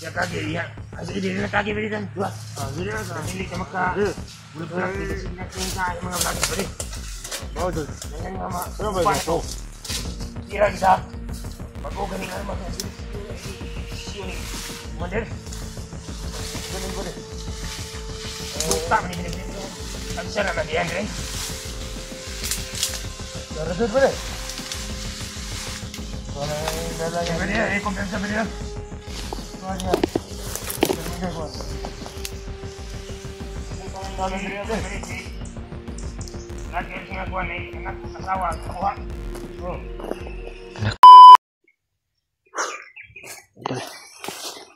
Ya kage ya. Asli dia nak kage beri kan. Dua. Jadi ini ka maka. Bulan kita sini nak tinggal mga vlog beri. Mau tu. Jangan nama. Berapa itu? Kira kita. Bago ganing ano mga sini. Model. Boleh. Buka ni. Ang sarap na diyan rin. Sarap boleh. Kalau yang beri, kompensa beri. Soalnya. Kalau beri. Lagi sing aku ni anak asawa, kuha. Oh.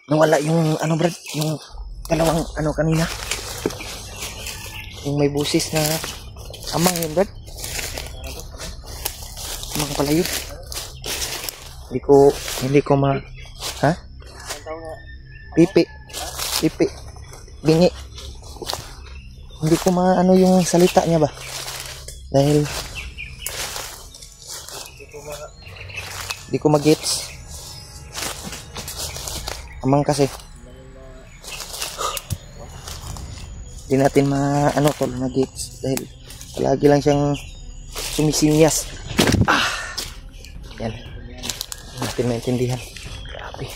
Nawala yung ano Brad, yung dalawang ano kanina. Yung may busis na amang yun Brad. Amang pala yun. Hindi ko ma ha? Pipi. Bingi. Hindi ko maano yung salita niya ba? Dahil hindi ko mag-gets. Amang kasi. Hindi natin maano tol mag-gets dahil palagi lang siyang sumisinyas. Yan. Natin maintindihan. Grabe.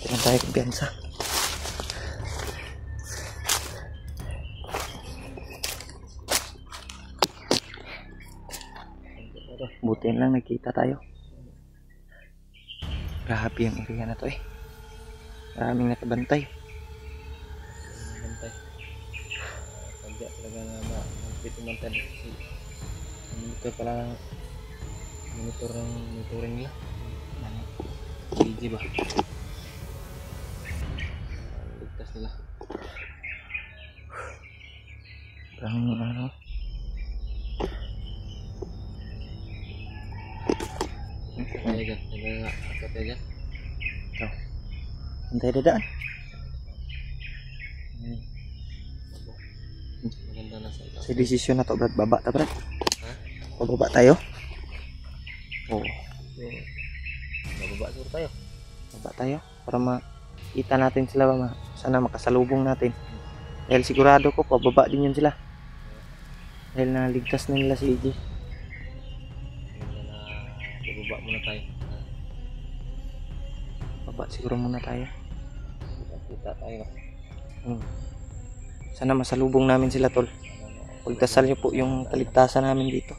Tingnan tayo kumpiyansa. Butin lang nakita tayo. Grabe yung area na to eh. Maraming nakabantay. Pagka talaga na magpitimantan kasi monitor pala monitoring nila. Easy ba? Ligtas nila. Parang ano? Ayan, akot ayan. Ito. Hintay dadaan. Maganda na sa ito. Sa desisyon na to Brad, baba ta Brad. Ha? Pababa tayo. Oo. Bababa siguro tayo. Baba tayo para makita natin sila ba. Sana makasalubong natin. Dahil sigurado ko pababa din yun sila. Dahil naligtas na nila si EJ. Baba muna tayo. Baba siguro muna tayo. Kita tayo. Sana masalubong namin sila tol. Pagdasal niyo po yung kaligtasan namin dito.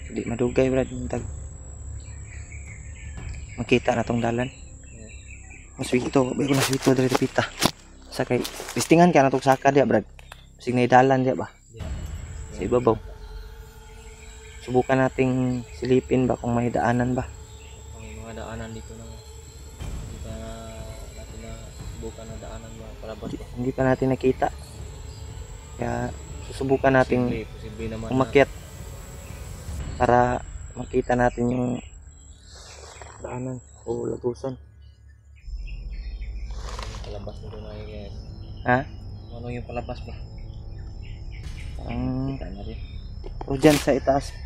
Hindi madugay Brad yung tag. Makita na tong dalan. Maswito, bago na swito dito pita. Sakay, listingan ka na tong saka dia Brad. Sig na dalan dia ba? Sa ibabaw. Subukan nating silipin ba kung may daanan ba. May mga daanan dito na hindi pa natin na subukan na daanan ba palabas ba. Hindi pa natin nakita. Kaya susubukan nating umakyat para makita natin yung daanan o lagusan. Palabas nito na guys. Ha? Ano yung palabas ba? Kita na rin. O dyan sa itaas.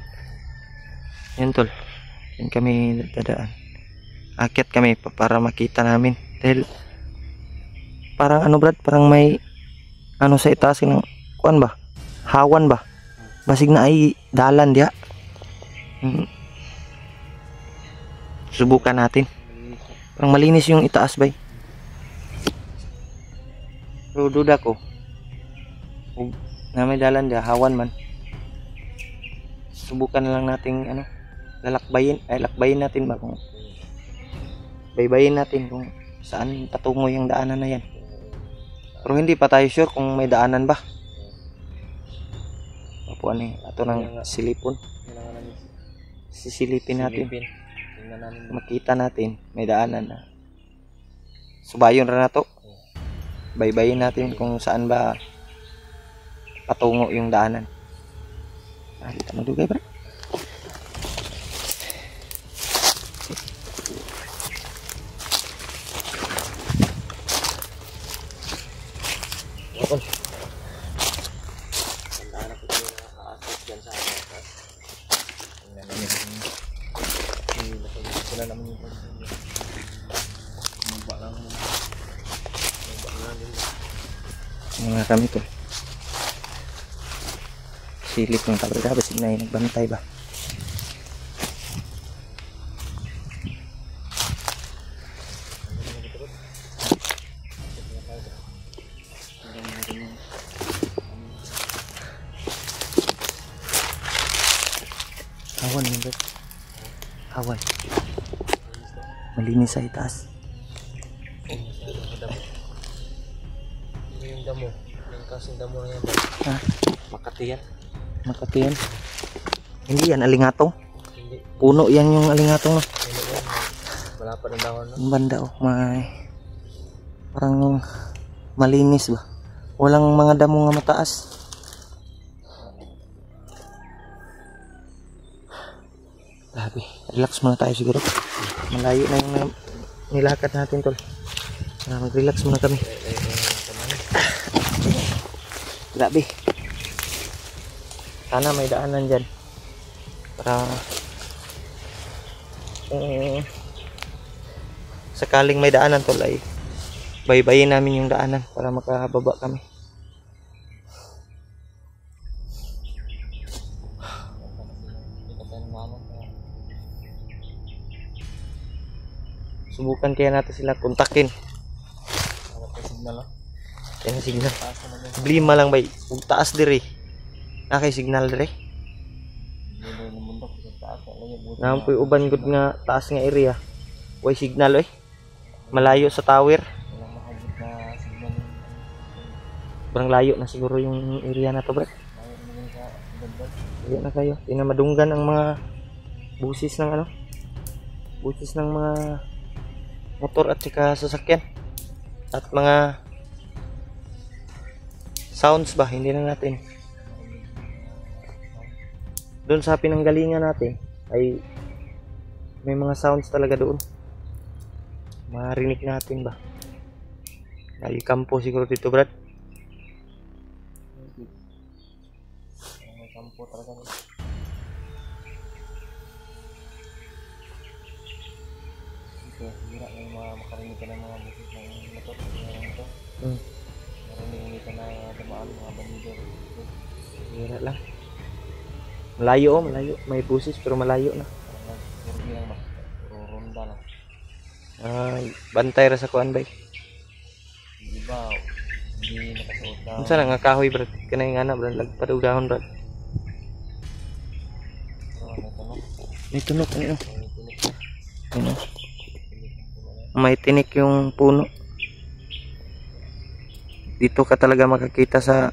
Yan tol. Yan kami dadaan. Akyat kami para makita namin. Dahil parang ano Brad, parang may ano sa itaas ng kuan ba? Hawan ba? Basig na ay dalan dia. Subukan natin. Parang malinis yung itaas bay. Pero duda ko. Na may dalan dia, hawan man. Subukan na lang nating ano, lakbayin natin ba kung baybayin natin kung saan patungo yung daanan na yan. Pero hindi pa tayo sure kung may daanan ba. Papuan eh, ato ng silipon. Sisilipin natin. Makita natin may daanan na. Subayon na to. Baybayin natin kung saan ba patungo yung daanan. Kita madugay bro. na kami to. Silip ng tabrada, basig na yung nagbantay ba. Awan yun, Brad. Awan. Malinis sa itaas. Yung damo. Yung kasing damo na yan. Ha? Makati yan. Makati yan. Hindi yan, alingatong. Hindi. Puno yan yung alingatong. Puno yan. Malapad ang dahon. No? Ang banda oh, may parang malinis ba. Walang mga damo nga mataas. Grabe, relax muna tayo siguro. Malayo na yung nilakad natin tol. Mag-relax muna kami. Grabe. Sana may daanan dyan. Para sakaling may daanan tol ay baybayin namin yung daanan para makababa kami. Subukan kaya natin sila kontakin. Kaya signal. Blima lang bay. Ug taas diri. Kay signal diri. Nampoy uban gud nga taas nga area. Way signal oy. Malayo sa tower. Barang layo na siguro yung area na to, bro. Layo na kayo. Di na madunggan ang mga busis ng ano? Busis ng mga motor at saka sasakyan at mga sounds ba, hindi na natin doon sa pinanggalingan natin ay may mga sounds talaga doon, marinig natin ba. Ay kampo siguro dito, Brad. May kampo talaga dito. Hira na yung mga makarinig ka ng mga busis ng motor. Marinig ka na tamaan mga bandido. Hira lang. Malayo oh, malayo. May busis pero malayo na. Puro lang ba? Puro ronda lang. Bantay ra sa kuan bay. Di ba? Hindi nakasuot na. Unsa na nga kahoy, Brad? Kanay nga na, Brad. Lagpad og dahon, Brad. May tunok. Ano? Ano? May tinik yung puno. Dito ka talaga makakita sa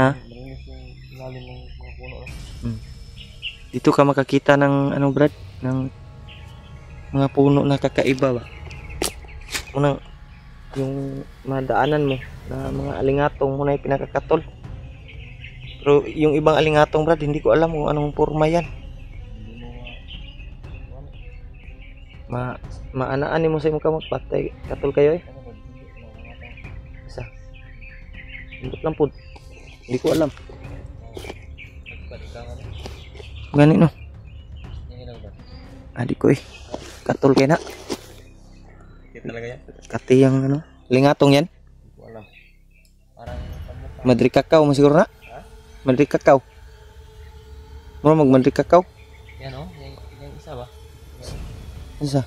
ha? Dito ka makakita ng ano, Brad, ng mga puno na kakaiba ba. Unang yung madaanan mo na mga alingatong muna yung pinakakatol. Pero yung ibang alingatong, Brad, hindi ko alam kung anong forma yan. Maanaan mo sa imong kamot patay katol kayo eh. Isa. Hindi lang po. Hindi ko alam. Gani no. Adi ko eh. Katol kay na. Kita talaga yan. Kati yang ano, lingatong yan. Hindi ko alam. Parang Madrid Cacao mo siguro na? Ha? Madrid Cacao. Mo Madrid Cacao. Yan oh, yung isa ba? Isa.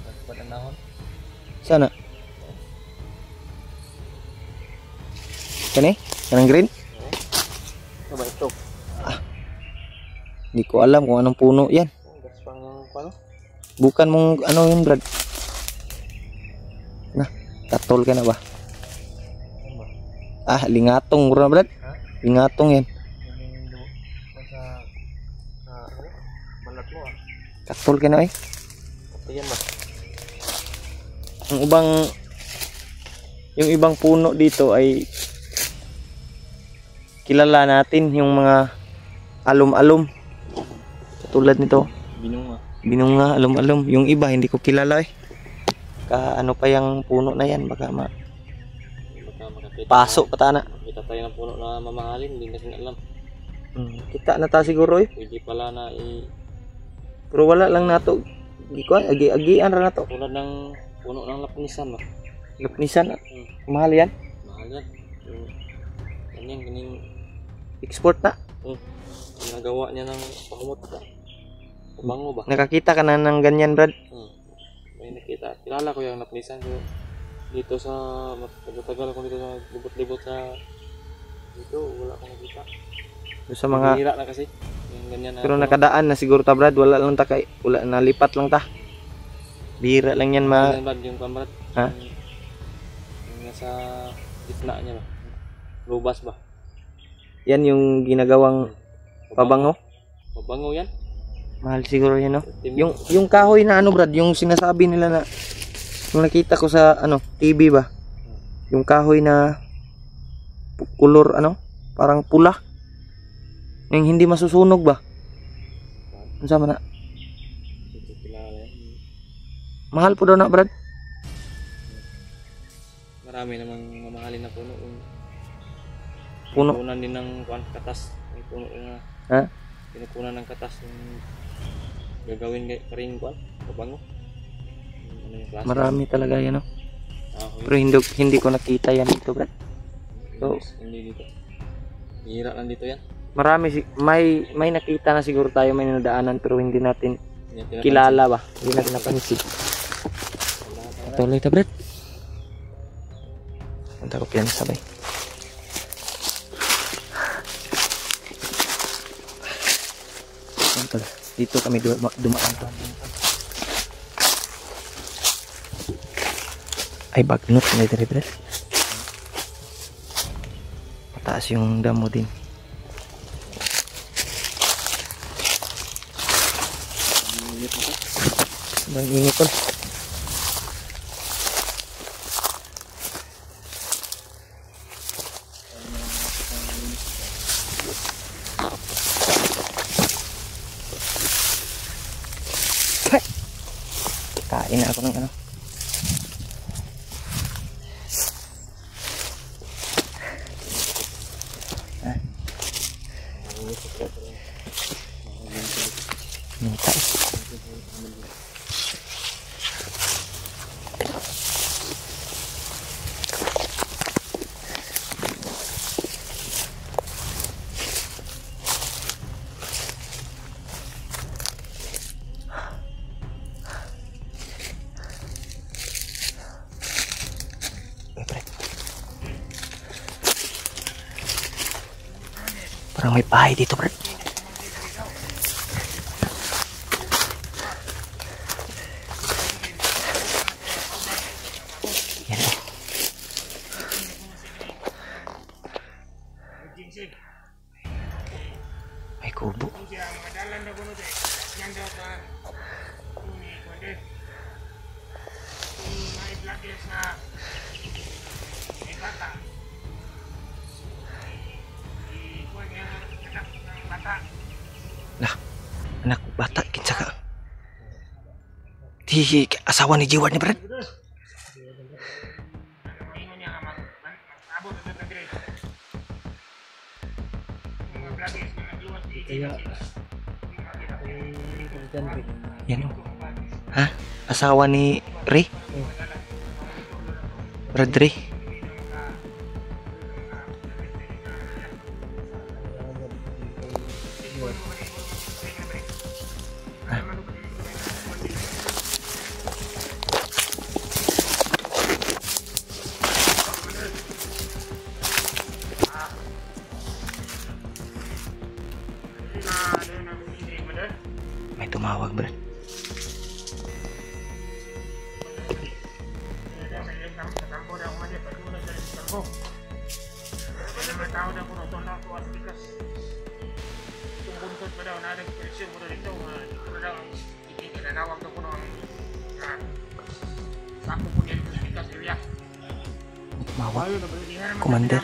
Sana. Kani? Kanang green? Ano ba ito? Hindi ko alam kung anong puno yan. Bukan mong ano yun, Brad. Nah, katol ka na ba? Lingatong bro, Brad. Lingatong yan. Katol ka na eh. Yan ba? Yung ibang puno dito ay kilala natin, yung mga alum-alum. Katulad nito. Binunga, alum-alum. Yung iba hindi ko kilala eh. Ano pa yung puno na yan, baka pasok pa tana. Kita tayo ng puno na mamahalin, hindi natin alam. Kita na ta siguro eh. Pwede pala na pero wala lang nato. Agi-agian ra nato. Tulad ng puno ng lapnisan ba? Lapnisan? Mahal yan? Mahal yan. Kining Export na. ginagawa niya ng pangumot ba? Pabango ba? Nakakita ka na ng ganyan, Brad? May nakita. Kilala ko yung naplisan ko dito sa tagal ako dito sa libot-libot sa dito. Wala akong nakita. Sa mga... Hira na kasi. Yung ganyan na. Pero nakadaan na siguro ta, Brad. Wala lang ta kay... Wala, nalipat lang ta. Bihira lang yan Yung kamrat. Ha? Yung nasa gitna niya ba? Lubas ba? Yan yung ginagawang pabango. Pabango yan? Mahal siguro yan, no? Yung kahoy na ano, Brad, yung sinasabi nila na yung nakita ko sa ano, TV ba? Yung kahoy na kulor ano, parang pula. Yung hindi masusunog ba? Ano sama na? Mahal po daw na, Brad. Marami namang mamahalin na puno. Puno? Pinupunan din ng katas. May puno na. Ha? Pinupunan ng katas yung gagawin ka rin pabango. Ano yung klase? Marami talaga yan, no? Okay. Pero hindi ko nakita yan dito, Brad. So, hindi dito. Hira lang dito yan. marami may nakita na siguro tayo, may nadaanan pero hindi natin kilala ba? Hindi natin napansin. Tuloy ta, Brad. Punta ko yan sabay. Dito kami dumaan to. Ay, bagnot na dito, Brad. Mataas yung damo din. Sobrang init ko. Kain na ako ng ano. Minta. Parang may bahay dito, Brad. Yan o. May kubo. Lah, anak bata kitsa ka. Di asawa ni Jiwar ni, Brad. Yan o. Ha? Asawa ni Ray? Brad Ray? May tumawag, Brad. Tumawag. Commander.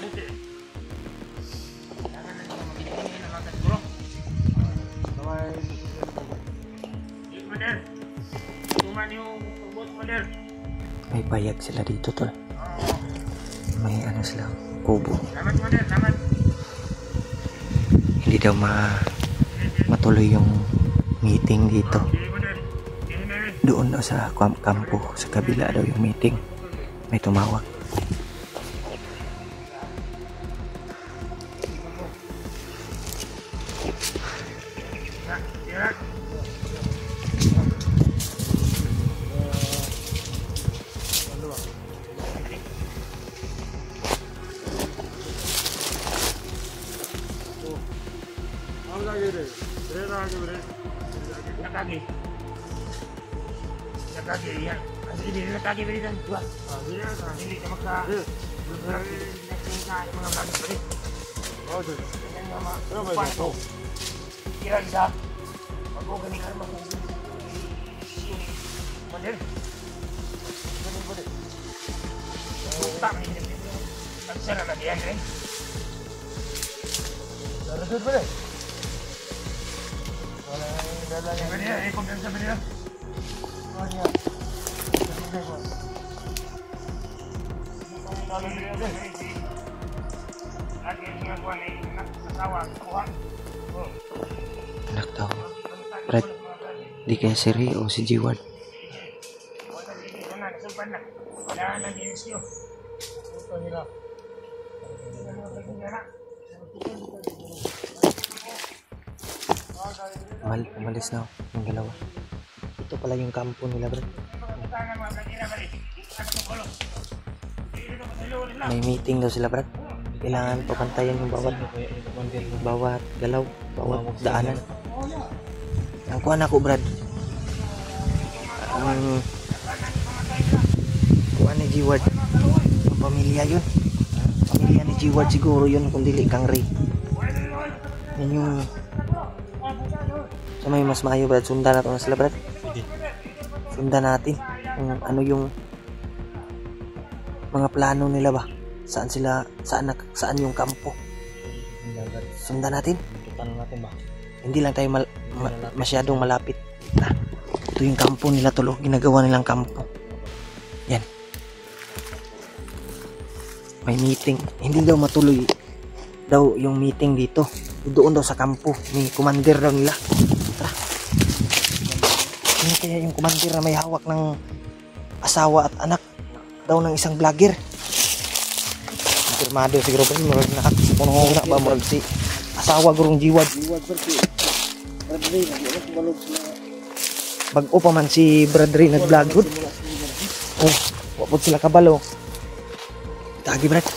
May bayag sila dito, tol. May ano sila, kubo. Hindi daw matuloy yung meeting dito. Doon daw sa kampo, sa kabila daw yung meeting. May tumawag. Ya. Kaki ya. Asli diri kaki berikan. Dua. Ini sama ka. Bergerak di mga vlog beri. Oh, tuh. Dengan nama Panto. Kira bisa. Aku gani kan mau. Bener. Bener. Tak ini. Tak sana lagi ya, kan? Terus bener. Kalau bener, ini kompensa bener. Anak tahu Brad, di kaya si Rio o si Jiwan. Umalis na yung dalawa. Ito pala yung kampo nila, Brad. May meeting daw sila, Brad. Kailangan papantayan yung bawat galaw, bawat daanan. Ang kuha na ko, Brad. Ang kuha ni Jiward. Ang pamilya yun. Pamilya ni Jiward siguro yun kung dili kang Ray. Yan yung sa may mas maayo, Brad. Sundan natin na sila, Brad. Sundan natin kung ano yung mga plano nila ba. Saan sila, saan yung kampo. Sundan natin. Hindi lang tayo masyadong malapit. Ito yung kampo nila, tulo. Ginagawa nilang kampo. Yan. May meeting. Hindi daw matuloy daw yung meeting dito. Doon daw sa kampo. May commander daw nila. Tara. Ano kaya yung commander na may hawak ng asawa at anak daw ng isang vlogger? Firmado siguro pa murag na puno na ba murag si asawa gurong Jiwad. Bag-o pa man si Bradley nag-vlog. Oh, wapod sila kabalo. Tagi, Brad.